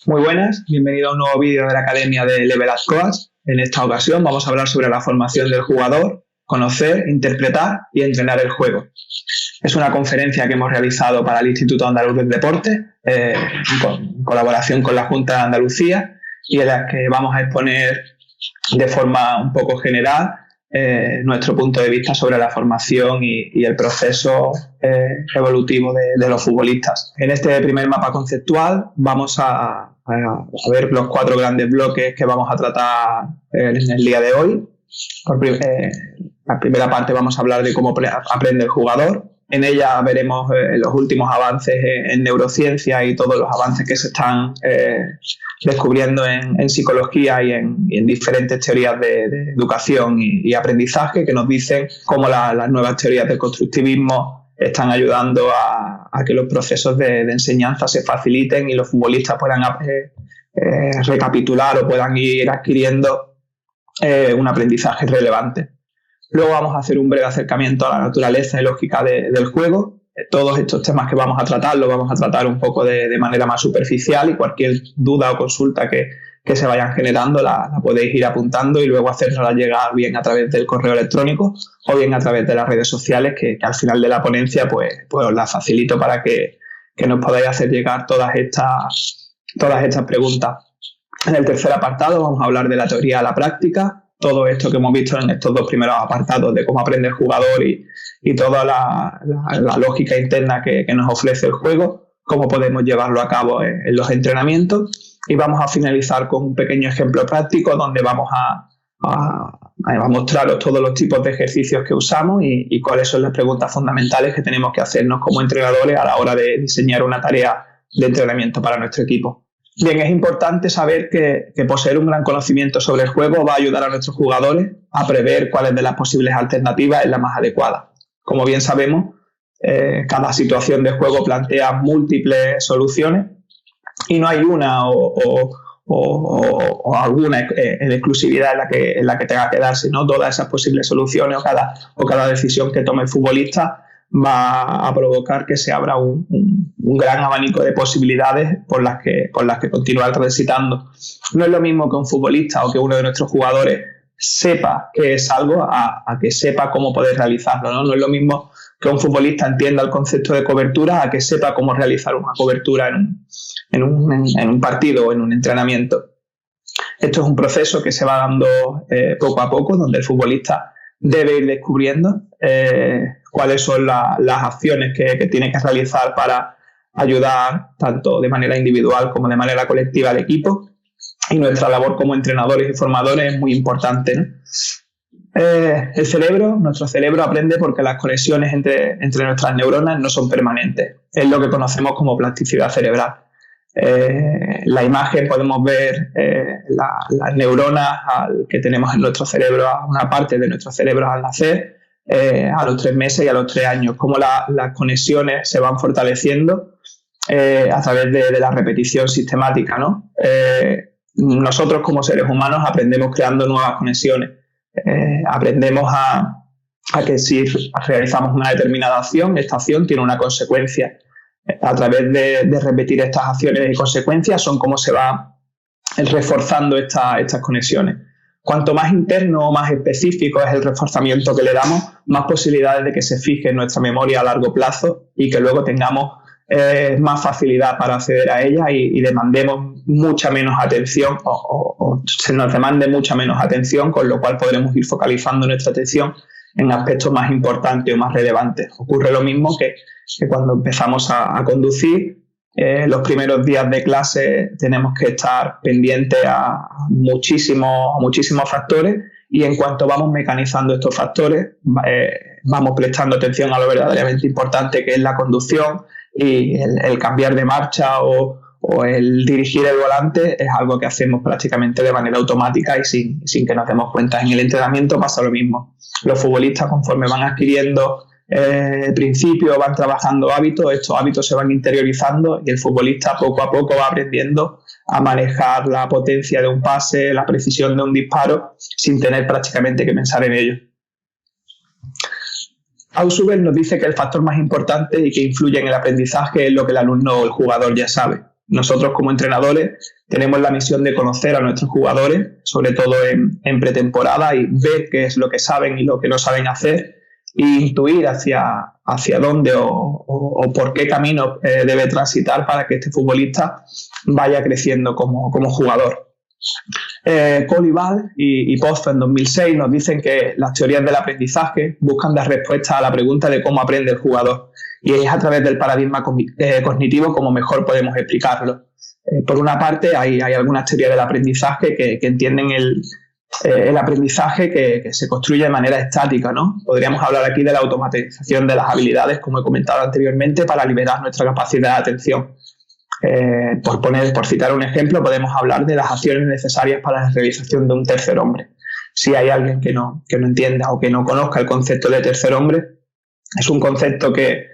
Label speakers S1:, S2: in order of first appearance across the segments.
S1: Muy buenas, bienvenido a un nuevo vídeo de la Academia de Level Up Coach. En esta ocasión vamos a hablar sobre la formación del jugador, conocer, interpretar y entrenar el juego. Es una conferencia que hemos realizado para el Instituto Andaluz del Deporte, en colaboración con la Junta de Andalucía, y en la que vamos a exponer de forma un poco general nuestro punto de vista sobre la formación y el proceso evolutivo de los futbolistas. En este primer mapa conceptual vamos a ver los 4 grandes bloques que vamos a tratar en el día de hoy. La primera parte vamos a hablar de cómo aprende el jugador. En ella veremos los últimos avances en neurociencia y todos los avances que se están descubriendo en psicología y en diferentes teorías de educación y aprendizaje, que nos dicen cómo las nuevas teorías del constructivismo están ayudando a que los procesos de enseñanza se faciliten y los futbolistas puedan recapitular o puedan ir adquiriendo un aprendizaje relevante. Luego vamos a hacer un breve acercamiento a la naturaleza y lógica del juego. Todos estos temas que vamos a tratar los vamos a tratar un poco de manera más superficial, y cualquier duda o consulta que se vayan generando la podéis ir apuntando y luego hacérnosla llegar bien a través del correo electrónico o bien a través de las redes sociales, que al final de la ponencia pues os la facilito para que nos podáis hacer llegar todas estas preguntas. En el tercer apartado vamos a hablar de la teoría a la práctica. Todo esto que hemos visto en estos 2 primeros apartados de cómo aprende el jugador y toda la lógica interna que nos ofrece el juego, cómo podemos llevarlo a cabo en los entrenamientos. Y vamos a finalizar con un pequeño ejemplo práctico donde vamos a mostraros todos los tipos de ejercicios que usamos y cuáles son las preguntas fundamentales que tenemos que hacernos como entrenadores a la hora de diseñar una tarea de entrenamiento para nuestro equipo. Bien, es importante saber que poseer un gran conocimiento sobre el juego va a ayudar a nuestros jugadores a prever cuáles de las posibles alternativas es la más adecuada. Como bien sabemos, cada situación de juego plantea múltiples soluciones y no hay una o alguna en exclusividad en la que tenga que darse, ¿no? Todas esas posibles soluciones o cada decisión que tome el futbolista va a provocar que se abra un gran abanico de posibilidades por las que continuar transitando. No es lo mismo que un futbolista o que uno de nuestros jugadores sepa que es algo a que sepa cómo poder realizarlo, ¿no? No es lo mismo que un futbolista entienda el concepto de cobertura a que sepa cómo realizar una cobertura en un partido o en un entrenamiento. Esto es un proceso que se va dando poco a poco, donde el futbolista debe ir descubriendo cuáles son las acciones que tiene que realizar para ayudar tanto de manera individual como de manera colectiva al equipo, y nuestra labor como entrenadores y formadores es muy importante, ¿no? Nuestro cerebro aprende porque las conexiones entre nuestras neuronas no son permanentes. Es lo que conocemos como plasticidad cerebral. La imagen podemos ver las neuronas que tenemos en nuestro cerebro, a una parte de nuestro cerebro al nacer, a los 3 meses y a los 3 años, cómo las conexiones se van fortaleciendo a través de la repetición sistemática, ¿no? Nosotros como seres humanos aprendemos creando nuevas conexiones, aprendemos a que si realizamos una determinada acción, esta acción tiene una consecuencia. A través de repetir estas acciones y consecuencias son como se va reforzando estas conexiones. Cuanto más interno o más específico es el reforzamiento que le damos, más posibilidades de que se fije en nuestra memoria a largo plazo y que luego tengamos más facilidad para acceder a ella y demandemos mucha menos atención o se nos demande mucha menos atención, con lo cual podremos ir focalizando nuestra atención en aspectos más importantes o más relevantes. Ocurre lo mismo que cuando empezamos a conducir, los primeros días de clase tenemos que estar pendientes a muchísimos factores, y en cuanto vamos mecanizando estos factores, vamos prestando atención a lo verdaderamente importante, que es la conducción, y el cambiar de marcha o el dirigir el volante es algo que hacemos prácticamente de manera automática y sin que nos demos cuenta. En el entrenamiento pasa lo mismo. Los futbolistas, conforme van adquiriendo principios, van trabajando hábitos, estos hábitos se van interiorizando y el futbolista poco a poco va aprendiendo a manejar la potencia de un pase, la precisión de un disparo, sin tener prácticamente que pensar en ello. Ausubel nos dice que el factor más importante y que influye en el aprendizaje es lo que el alumno o el jugador ya sabe. Nosotros como entrenadores tenemos la misión de conocer a nuestros jugadores, sobre todo en pretemporada, y ver qué es lo que saben y lo que no saben hacer, e intuir hacia dónde o por qué camino debe transitar para que este futbolista vaya creciendo como jugador. Cole y Pozo en 2006 nos dicen que las teorías del aprendizaje buscan dar respuesta a la pregunta de cómo aprende el jugador, y es a través del paradigma cognitivo como mejor podemos explicarlo. Por una parte, hay algunas teorías del aprendizaje que entienden el aprendizaje que se construye de manera estática, ¿no? Podríamos hablar aquí de la automatización de las habilidades, como he comentado anteriormente, para liberar nuestra capacidad de atención. Por citar un ejemplo, podemos hablar de las acciones necesarias para la realización de un tercer hombre. Si hay alguien que no entienda o que no conozca el concepto de tercer hombre, es un concepto que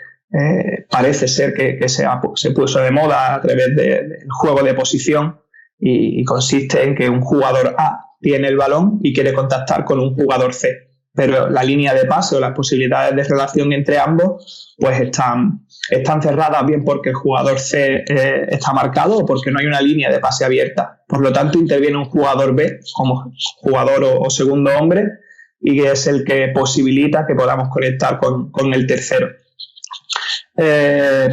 S1: parece ser que se puso de moda a través del juego de posición, y consiste en que un jugador A tiene el balón y quiere contactar con un jugador C, pero la línea de pase o las posibilidades de relación entre ambos pues están cerradas, bien porque el jugador C está marcado o porque no hay una línea de pase abierta. Por lo tanto, interviene un jugador B como jugador o segundo hombre, y es el que posibilita que podamos conectar con el tercero.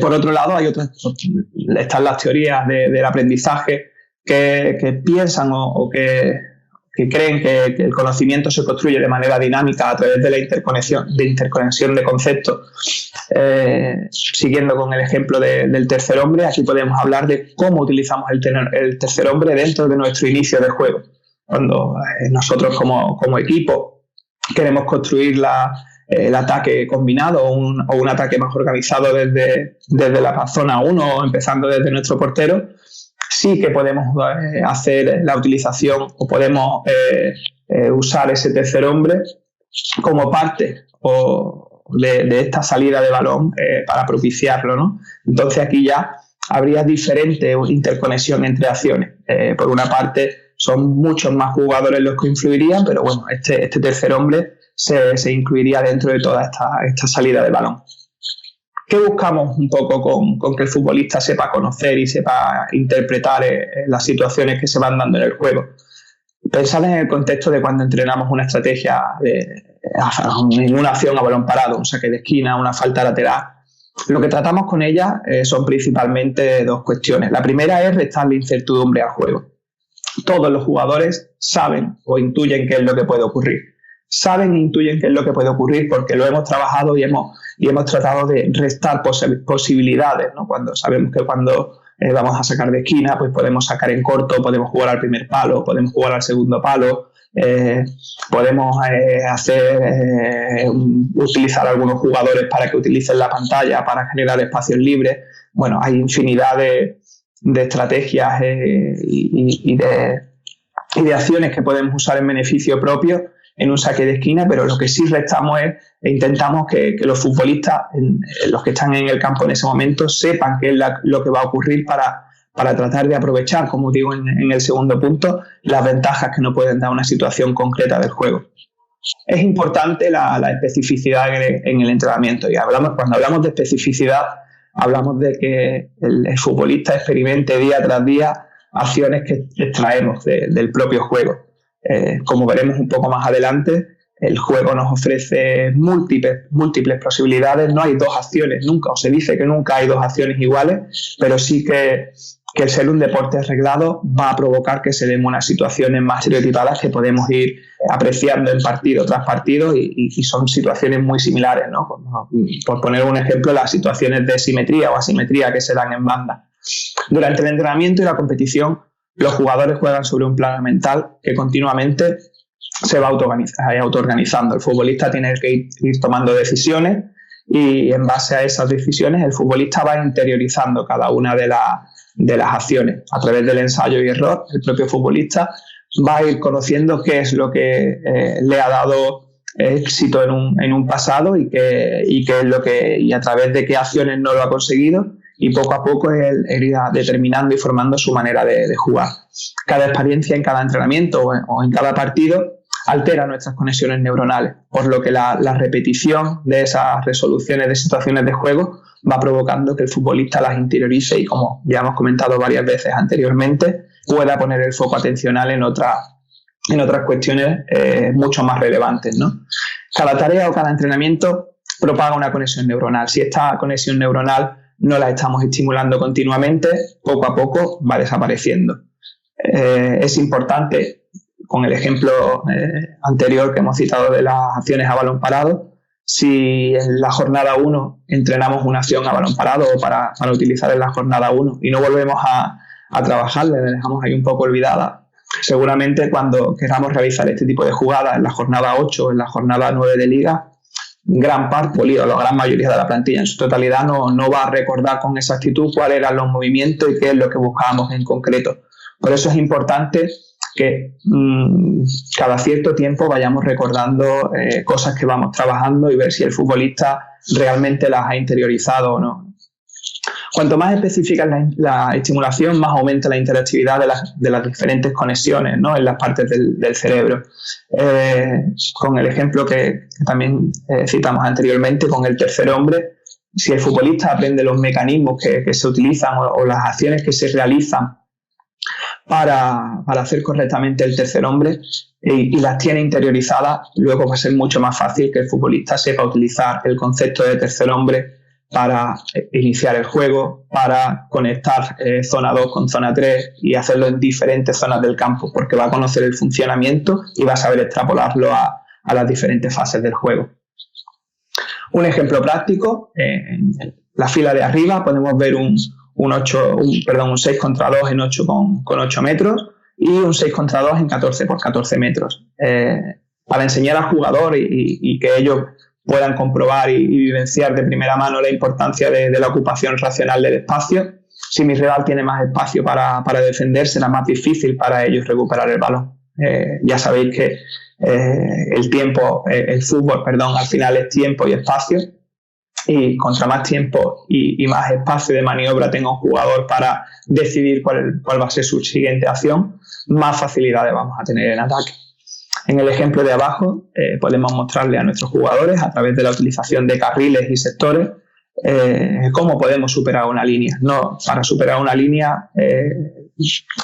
S1: Por otro lado, están las teorías del aprendizaje que piensan o que creen que el conocimiento se construye de manera dinámica a través de la interconexión de conceptos. Siguiendo con el ejemplo del tercer hombre, aquí podemos hablar de cómo utilizamos el tercer hombre dentro de nuestro inicio de juego. Cuando nosotros como equipo queremos construir el ataque combinado o un ataque más organizado desde la zona 1 o empezando desde nuestro portero, sí que podemos hacer la utilización o podemos usar ese tercer hombre como parte de esta salida de balón para propiciarlo, ¿no? Entonces aquí ya habría diferente interconexión entre acciones. Por una parte, son muchos más jugadores los que influirían, pero bueno, este tercer hombre se incluiría dentro de toda esta salida de balón. ¿Qué buscamos un poco con que el futbolista sepa conocer y sepa interpretar las situaciones que se van dando en el juego? Pensar en el contexto de cuando entrenamos una estrategia en una acción a balón parado, un saque de esquina, una falta lateral. Lo que tratamos con ella son principalmente dos cuestiones. La primera es restarle incertidumbre al juego. Todos los jugadores saben o intuyen qué es lo que puede ocurrir. Saben e intuyen qué es lo que puede ocurrir porque lo hemos trabajado y hemos tratado de restar posibilidades, ¿no? Cuando sabemos que cuando vamos a sacar de esquina, pues podemos sacar en corto, podemos jugar al primer palo, podemos jugar al segundo palo, podemos utilizar a algunos jugadores para que utilicen la pantalla para generar espacios libres. Bueno, hay infinidad de estrategias y de acciones que podemos usar en beneficio propio en un saque de esquina, pero lo que sí restamos intentamos que los futbolistas, los que están en el campo en ese momento, sepan qué es lo que va a ocurrir para tratar de aprovechar, como digo en el segundo punto, las ventajas que nos pueden dar una situación concreta del juego. Es importante la especificidad en el entrenamiento, y cuando hablamos de especificidad, hablamos de que el futbolista experimente día tras día acciones que extraemos del propio juego. Como veremos un poco más adelante, el juego nos ofrece múltiples posibilidades. No hay dos acciones nunca, o se dice que nunca hay dos acciones iguales, pero sí que el ser un deporte arreglado va a provocar que se den unas situaciones más estereotipadas que podemos ir apreciando en partido tras partido, y son situaciones muy similares, ¿no? Por poner un ejemplo, las situaciones de simetría o asimetría que se dan en banda. Durante el entrenamiento y la competición, los jugadores juegan sobre un plano mental que continuamente se va autoorganizando. El futbolista tiene que ir tomando decisiones, y en base a esas decisiones el futbolista va interiorizando cada una de las acciones. A través del ensayo y error, el propio futbolista va a ir conociendo qué es lo que le ha dado éxito en un pasado y a través de qué acciones no lo ha conseguido, y poco a poco él irá determinando y formando su manera de jugar. Cada experiencia en cada entrenamiento o en cada partido altera nuestras conexiones neuronales, por lo que la repetición de esas resoluciones de situaciones de juego va provocando que el futbolista las interiorice y, como ya hemos comentado varias veces anteriormente, pueda poner el foco atencional en otras cuestiones mucho más relevantes, ¿no? Cada tarea o cada entrenamiento propaga una conexión neuronal. Si esta conexión neuronal no la estamos estimulando continuamente, poco a poco va desapareciendo. Es importante, con el ejemplo anterior que hemos citado de las acciones a balón parado, si en la jornada 1 entrenamos una acción a balón parado o para utilizar en la jornada 1 y no volvemos a trabajarla, la dejamos ahí un poco olvidada, seguramente cuando queramos realizar este tipo de jugadas en la jornada 8 o en la jornada 9 de liga, gran parte, o la gran mayoría de la plantilla en su totalidad no va a recordar con exactitud cuáles eran los movimientos y qué es lo que buscábamos en concreto. Por eso es importante que cada cierto tiempo vayamos recordando cosas que vamos trabajando y ver si el futbolista realmente las ha interiorizado o no. Cuanto más específica es la estimulación, más aumenta la interactividad de las diferentes conexiones, ¿no?, en las partes del cerebro. Con el ejemplo que también citamos anteriormente, con el tercer hombre, si el futbolista aprende los mecanismos que se utilizan o las acciones que se realizan para hacer correctamente el tercer hombre y las tiene interiorizadas, luego va a ser mucho más fácil que el futbolista sepa utilizar el concepto de tercer hombre para iniciar el juego, para conectar zona 2 con zona 3 y hacerlo en diferentes zonas del campo, porque va a conocer el funcionamiento y va a saber extrapolarlo a las diferentes fases del juego. Un ejemplo práctico, en la fila de arriba podemos ver un 6 contra 2 en 8 con 8 metros y un 6 contra 2 en 14 por 14 metros. Para enseñar al jugador y que ellos puedan comprobar y vivenciar de primera mano la importancia de la ocupación racional del espacio. Si mi rival tiene más espacio para defender, será más difícil para ellos recuperar el balón. Ya sabéis que el fútbol, al final es tiempo y espacio, y contra más tiempo y más espacio de maniobra tenga un jugador para decidir cuál va a ser su siguiente acción, más facilidades vamos a tener en ataque. En el ejemplo de abajo podemos mostrarle a nuestros jugadores, a través de la utilización de carriles y sectores, cómo podemos superar una línea. No, para superar una línea,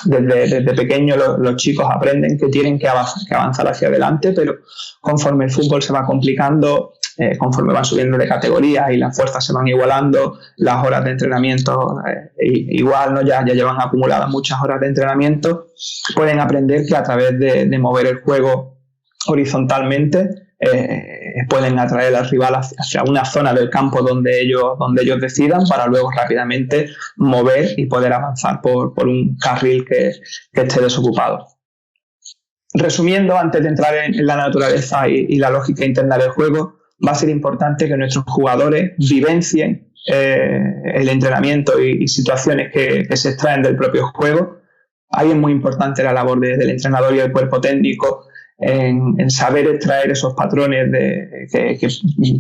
S1: desde pequeños los chicos aprenden que tienen que avanzar hacia adelante, pero conforme el fútbol se va complicando, conforme van subiendo de categoría y las fuerzas se van igualando, las horas de entrenamiento igual, ¿no? Ya llevan acumuladas muchas horas de entrenamiento, pueden aprender que a través de mover el juego horizontalmente pueden atraer al rival hacia una zona del campo donde ellos decidan, para luego rápidamente mover y poder avanzar por un carril que esté desocupado. Resumiendo, antes de entrar en la naturaleza y la lógica interna del juego, va a ser importante que nuestros jugadores vivencien el entrenamiento y situaciones que se extraen del propio juego. Ahí es muy importante la labor del entrenador y del cuerpo técnico en saber extraer esos patrones que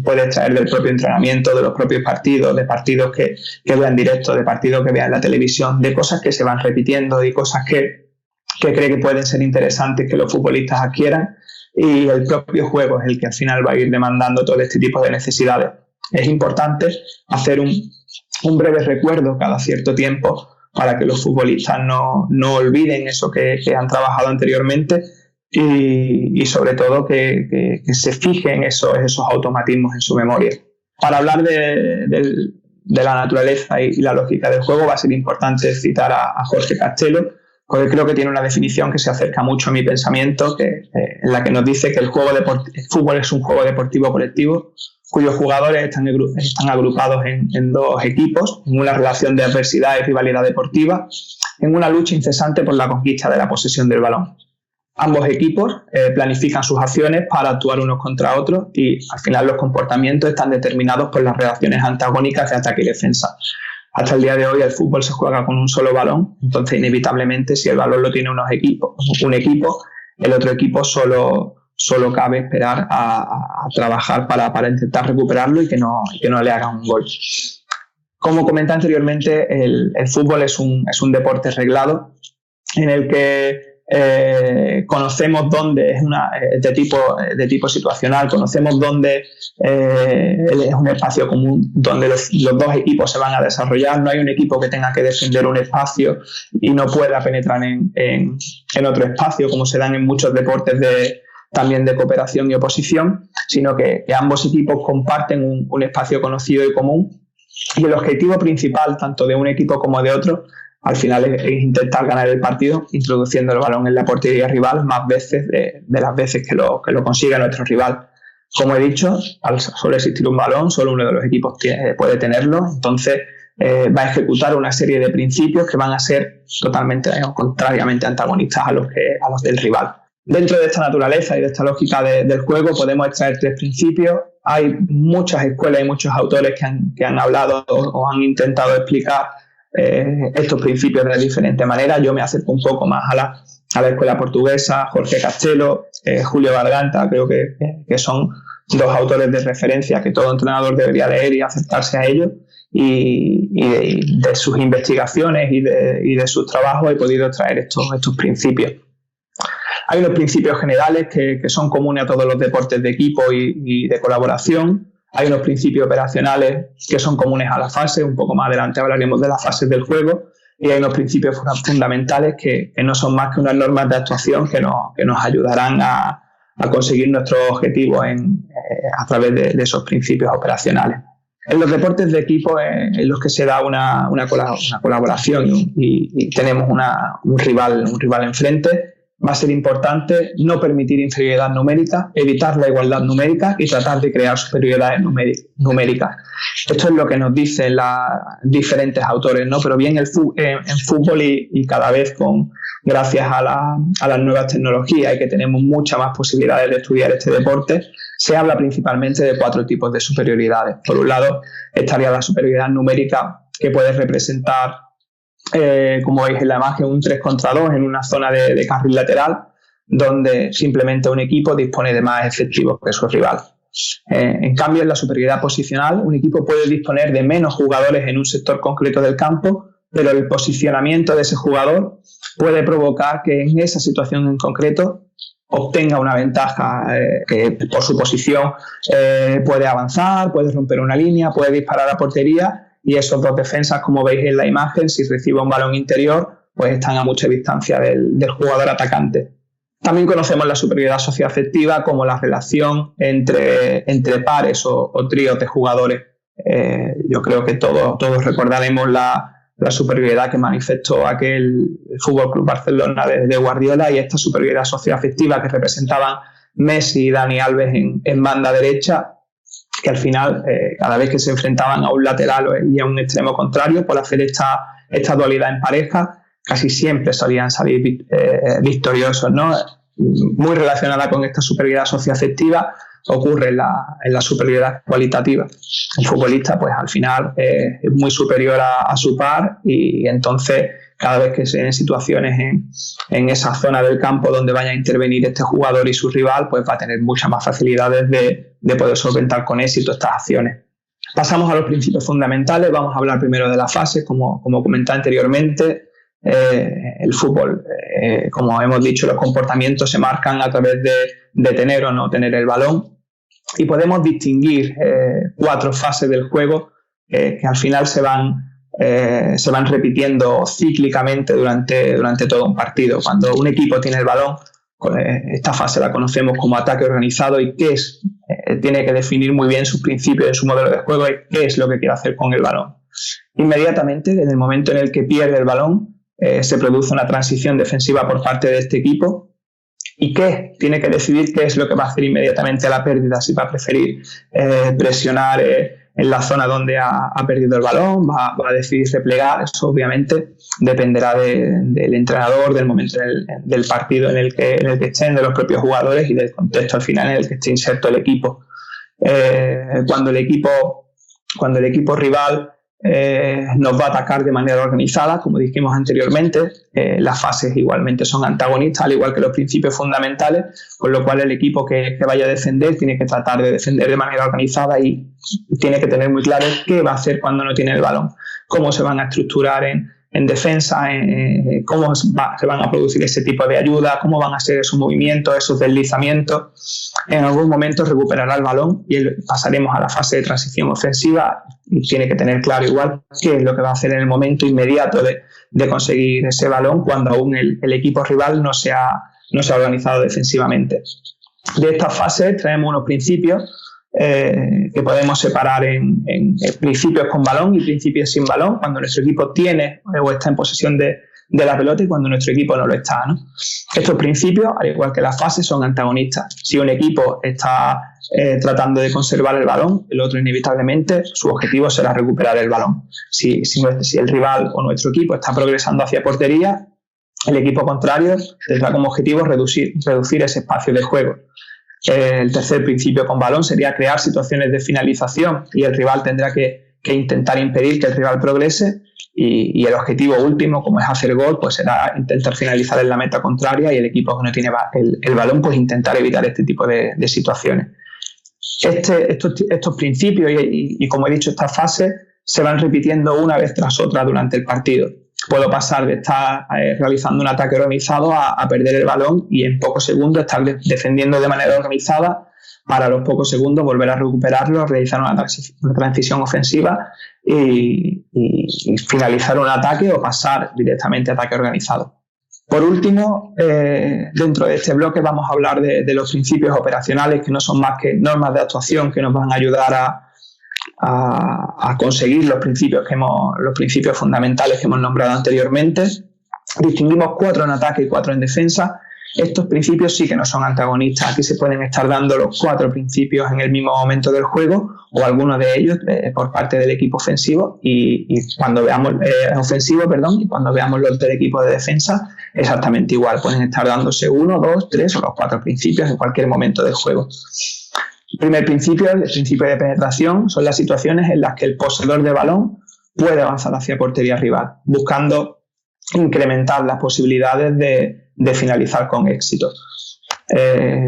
S1: puede extraer del propio entrenamiento, de los propios partidos, de partidos que vean directo, de partidos que vean en la televisión, de cosas que se van repitiendo y cosas que cree que pueden ser interesantes que los futbolistas adquieran, y el propio juego es el que al final va a ir demandando todo este tipo de necesidades. Es importante hacer un breve recuerdo cada cierto tiempo para que los futbolistas no olviden eso que han trabajado anteriormente y sobre todo que se fijen esos automatismos en su memoria. Para hablar de la naturaleza y la lógica del juego va a ser importante citar a Jorge Castelo, porque creo que tiene una definición que se acerca mucho a mi pensamiento, en la que nos dice que el fútbol es un juego deportivo colectivo cuyos jugadores están agrupados en dos equipos, en una relación de adversidad y rivalidad deportiva, en una lucha incesante por la conquista de la posesión del balón. Ambos equipos planifican sus acciones para actuar unos contra otros y al final los comportamientos están determinados por las reacciones antagónicas de ataque y defensa. Hasta el día de hoy el fútbol se juega con un solo balón, entonces inevitablemente si el balón lo tiene un equipo, el otro equipo solo cabe esperar a trabajar para intentar recuperarlo y que no le hagan un gol. Como comenté anteriormente, el fútbol es un deporte reglado en el que conocemos dónde es de tipo situacional, conocemos dónde es un espacio común donde los dos equipos se van a desarrollar. No hay un equipo que tenga que defender un espacio y no pueda penetrar en otro espacio, como se dan en muchos deportes también de cooperación y oposición, sino que ambos equipos comparten un espacio conocido y común, y el objetivo principal tanto de un equipo como de otro al final es intentar ganar el partido introduciendo el balón en la portería rival más veces de las veces que lo consiga nuestro rival. Como he dicho, al solo existir un balón, solo uno de los equipos puede tenerlo, entonces va a ejecutar una serie de principios que van a ser totalmente contrariamente antagonistas a los del rival. Dentro de esta naturaleza y de esta lógica del juego podemos extraer 3 principios. Hay muchas escuelas y muchos autores que han hablado o han intentado explicar estos principios de diferentes maneras. Yo me acerco un poco más a la escuela portuguesa, Jorge Castelo, Julio Garganta, creo que son 2 autores de referencia que todo entrenador debería leer y acercarse a ellos, y de sus investigaciones y de sus trabajos he podido traer estos principios. Hay unos principios generales que son comunes a todos los deportes de equipo y de colaboración. Hay unos principios operacionales que son comunes a la fase, un poco más adelante hablaremos de las fases del juego, y hay unos principios fundamentales que no son más que unas normas de actuación que nos ayudarán a conseguir nuestros objetivos a través de esos principios operacionales. En los deportes de equipo en los que se da una colaboración y tenemos un rival enfrente, va a ser importante no permitir inferioridad numérica, evitar la igualdad numérica y tratar de crear superioridades numéricas. Esto es lo que nos dicen los diferentes autores, ¿no? Pero bien en fútbol y cada vez gracias a las nuevas tecnologías y que tenemos muchas más posibilidades de estudiar este deporte, se habla principalmente de 4 tipos de superioridades. Por un lado estaría la superioridad numérica, que puede representar como veis en la imagen, un 3 contra 2 en una zona de carril lateral, donde simplemente un equipo dispone de más efectivos que su rival. En cambio, en la superioridad posicional, un equipo puede disponer de menos jugadores en un sector concreto del campo, pero el posicionamiento de ese jugador puede provocar que en esa situación en concreto obtenga una ventaja, que por su posición puede avanzar, puede romper una línea, puede disparar a portería. Y esos 2 defensas, como veis en la imagen, si recibe un balón interior, pues están a mucha distancia del jugador atacante. También conocemos la superioridad socioafectiva como la relación entre pares o tríos de jugadores. Yo creo que todos recordaremos la superioridad que manifestó aquel FC Barcelona de Guardiola, y esta superioridad socioafectiva que representaban Messi y Dani Alves en banda derecha, que al final, cada vez que se enfrentaban a un lateral y a un extremo contrario, por hacer esta dualidad en pareja, casi siempre solían salir victoriosos, ¿no? Muy relacionada con esta superioridad socioafectiva ocurre en la superioridad cualitativa. Un futbolista, pues al final, es muy superior a su par, y entonces cada vez que se den situaciones en esa zona del campo donde vaya a intervenir este jugador y su rival, pues va a tener muchas más facilidades de poder solventar con éxito estas acciones. Pasamos a los principios fundamentales. Vamos a hablar primero de las fases. Como comenté anteriormente, el fútbol, como hemos dicho, los comportamientos se marcan a través de tener o no tener el balón, y podemos distinguir 4 fases del juego que al final se van repitiendo cíclicamente durante todo un partido. Cuando un equipo tiene el balón, esta fase la conocemos como ataque organizado, y tiene que definir muy bien sus principios de su modelo de juego y qué es lo que quiere hacer con el balón. Inmediatamente, desde el momento en el que pierde el balón, se produce una transición defensiva por parte de este equipo, y tiene que decidir qué es lo que va a hacer inmediatamente a la pérdida. Si va a preferir presionar en la zona donde ha perdido el balón, va a decidir replegar. Eso obviamente dependerá del entrenador, del momento del partido en el que estén, de los propios jugadores y del contexto al final en el que esté inserto el equipo. Cuando el equipo rival nos va a atacar de manera organizada, como dijimos anteriormente, las fases igualmente son antagonistas, al igual que los principios fundamentales, con lo cual el equipo que vaya a defender tiene que tratar de defender de manera organizada y tiene que tener muy claro qué va a hacer cuando no tiene el balón, cómo se van a estructurar en en defensa, cómo se van a producir ese tipo de ayuda, cómo van a ser esos movimientos, esos deslizamientos. En algún momento recuperará el balón y pasaremos a la fase de transición ofensiva y tiene que tener claro igual qué es lo que va a hacer en el momento inmediato de conseguir ese balón cuando aún el equipo rival no se ha organizado defensivamente. De estas fases traemos unos principios que podemos separar en principios con balón y principios sin balón, cuando nuestro equipo tiene o está en posesión de la pelota y cuando nuestro equipo no lo está, ¿no? Estos principios, al igual que las fases, son antagonistas. Si un equipo está tratando de conservar el balón, el otro inevitablemente su objetivo será recuperar el balón. Si el rival o nuestro equipo está progresando hacia portería, el equipo contrario tendrá como objetivo reducir ese espacio de juego. El tercer principio con balón sería crear situaciones de finalización y el rival tendrá que intentar impedir que el rival progrese y el objetivo último, como es hacer gol, pues será intentar finalizar en la meta contraria y el equipo que no tiene el balón pues intentar evitar este tipo de situaciones. Estos principios y como he dicho, estas fases se van repitiendo una vez tras otra durante el partido. Puedo pasar de estar realizando un ataque organizado a perder el balón y en pocos segundos estar defendiendo de manera organizada para a los pocos segundos volver a recuperarlo, realizar una transición ofensiva y finalizar un ataque o pasar directamente a ataque organizado. Por último, dentro de este bloque vamos a hablar de los principios operacionales, que no son más que normas de actuación que nos van a ayudar a conseguir los principios fundamentales que hemos nombrado anteriormente. Distinguimos 4 en ataque y 4 en defensa. Estos principios sí que no son antagonistas. Aquí se pueden estar dando los 4 principios en el mismo momento del juego o algunos de ellos por parte del equipo ofensivo y cuando veamos y cuando veamos los del equipo de defensa exactamente igual. Pueden estar dándose 1, 2, 3 o los 4 principios en cualquier momento del juego. El primer principio, el principio de penetración, son las situaciones en las que el poseedor de balón puede avanzar hacia portería rival, buscando incrementar las posibilidades de finalizar con éxito.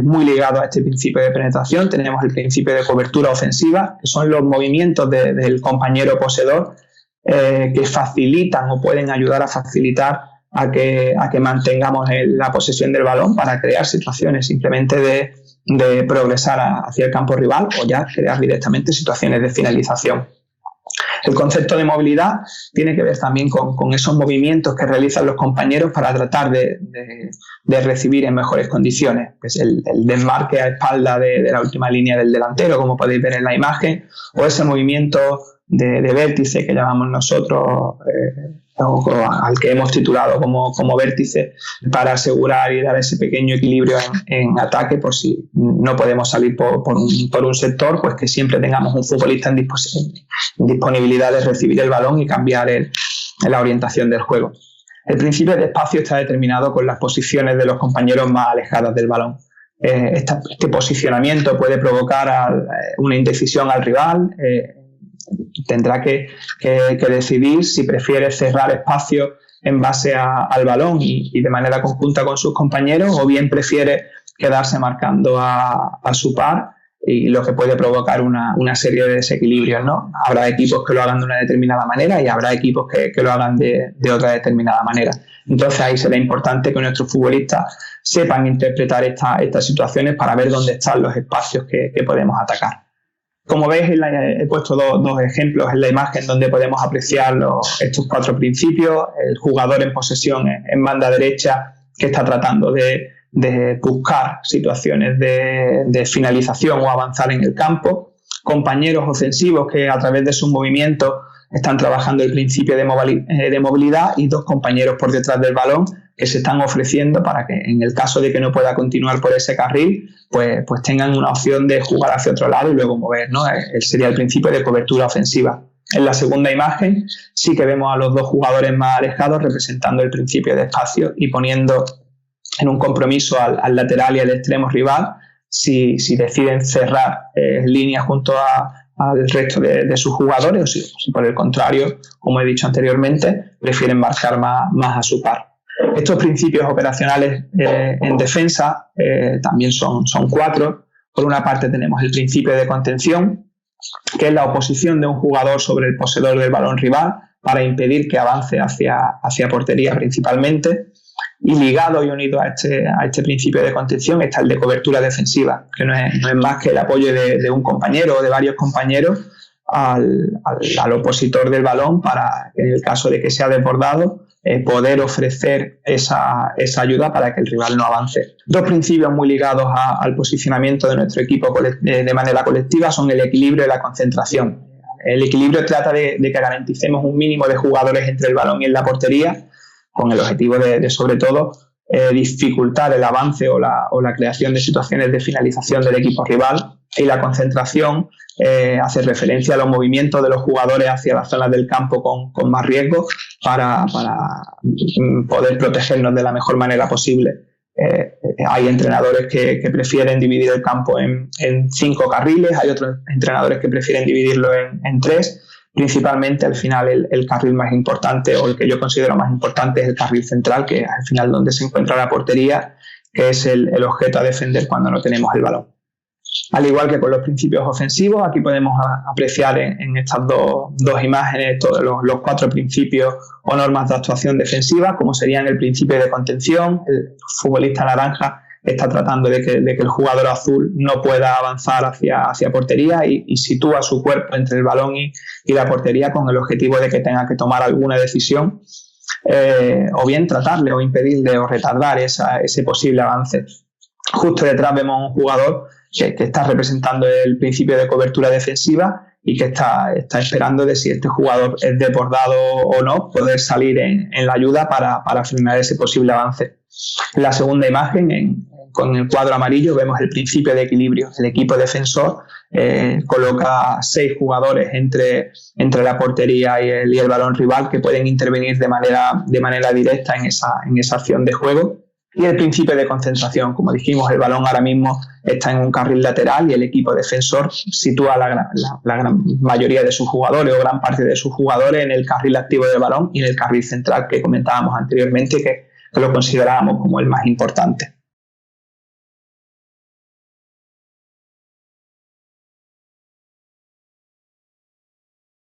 S1: Muy ligado a este principio de penetración tenemos el principio de cobertura ofensiva, que son los movimientos del compañero poseedor que facilitan o pueden ayudar a facilitar a que mantengamos la posesión del balón para crear situaciones simplemente de progresar hacia el campo rival o ya crear directamente situaciones de finalización. El concepto de movilidad tiene que ver también con esos movimientos que realizan los compañeros para tratar de recibir en mejores condiciones. Pues el desmarque a espalda de la última línea del delantero, como podéis ver en la imagen, o ese movimiento de vértice que llamamos nosotros, o al que hemos titulado como vértice, para asegurar y dar ese pequeño equilibrio en ataque por si no podemos salir por un sector, pues que siempre tengamos un futbolista en disponibilidad de recibir el balón y cambiar la orientación del juego. El principio de espacio está determinado con las posiciones de los compañeros más alejadas del balón. Este posicionamiento puede provocar una indecisión al rival. Tendrá que decidir si prefiere cerrar espacio en base al balón y de manera conjunta con sus compañeros, o bien prefiere quedarse marcando a su par, y lo que puede provocar una serie de desequilibrios, ¿no? Habrá equipos que lo hagan de una determinada manera y habrá equipos que lo hagan de otra determinada manera. Entonces ahí será importante que nuestros futbolistas sepan interpretar estas situaciones para ver dónde están los espacios que podemos atacar. Como veis, he puesto dos ejemplos en la imagen donde podemos apreciar estos 4 principios. El jugador en posesión en banda derecha, que está tratando de buscar situaciones de finalización o avanzar en el campo. Compañeros ofensivos que a través de sus movimientos están trabajando el principio de movilidad, y 2 compañeros por detrás del balón que se están ofreciendo para que en el caso de que no pueda continuar por ese carril, pues tengan una opción de jugar hacia otro lado y luego mover, ¿no? Sería el principio de cobertura ofensiva. En la segunda imagen sí que vemos a los 2 jugadores más alejados representando el principio de espacio y poniendo en un compromiso al lateral y al extremo rival si deciden cerrar líneas junto al resto de sus jugadores, o si por el contrario, como he dicho anteriormente, prefieren marcar más a su par. Estos principios operacionales en defensa también son 4. Por una parte tenemos el principio de contención, que es la oposición de un jugador sobre el poseedor del balón rival para impedir que avance hacia portería principalmente. Y ligado y unido a este principio de contención está el de cobertura defensiva, que no es más que el apoyo de un compañero o de varios compañeros al opositor del balón para, en el caso de que sea desbordado, poder ofrecer esa ayuda para que el rival no avance. Dos principios muy ligados al posicionamiento de nuestro equipo de manera colectiva son el equilibrio y la concentración. El equilibrio trata de que garanticemos un mínimo de jugadores entre el balón y en la portería, con el objetivo de sobre todo, dificultar el avance o la creación de situaciones de finalización del equipo rival. Y la concentración hace referencia a los movimientos de los jugadores hacia las zonas del campo con más riesgo para poder protegernos de la mejor manera posible. Hay entrenadores que prefieren dividir el campo en 5 carriles, hay otros entrenadores que prefieren dividirlo en 3. Principalmente, al final, el carril más importante, o el que yo considero más importante, es el carril central, que es al final donde se encuentra la portería, que es el objeto a defender cuando no tenemos el balón. Al igual que con los principios ofensivos, aquí podemos apreciar en estas dos imágenes todos los 4 principios o normas de actuación defensiva, como serían el principio de contención. El futbolista naranja está tratando de que el jugador azul no pueda avanzar hacia portería y sitúa su cuerpo entre el balón y la portería con el objetivo de que tenga que tomar alguna decisión, o bien tratarle o impedirle o retardar ese posible avance. Justo detrás vemos a un jugador que está representando el principio de cobertura defensiva y que está esperando de si este jugador es desbordado o no, poder salir en la ayuda para frenar ese posible avance. En la segunda imagen, con el cuadro amarillo, vemos el principio de equilibrio. El equipo defensor coloca 6 jugadores entre la portería y el balón rival que pueden intervenir de manera directa en esa acción de juego. Y el principio de concentración, como dijimos, el balón ahora mismo está en un carril lateral y el equipo defensor sitúa la gran mayoría de sus jugadores o gran parte de sus jugadores en el carril activo del balón y en el carril central que comentábamos anteriormente, que lo considerábamos como el más importante.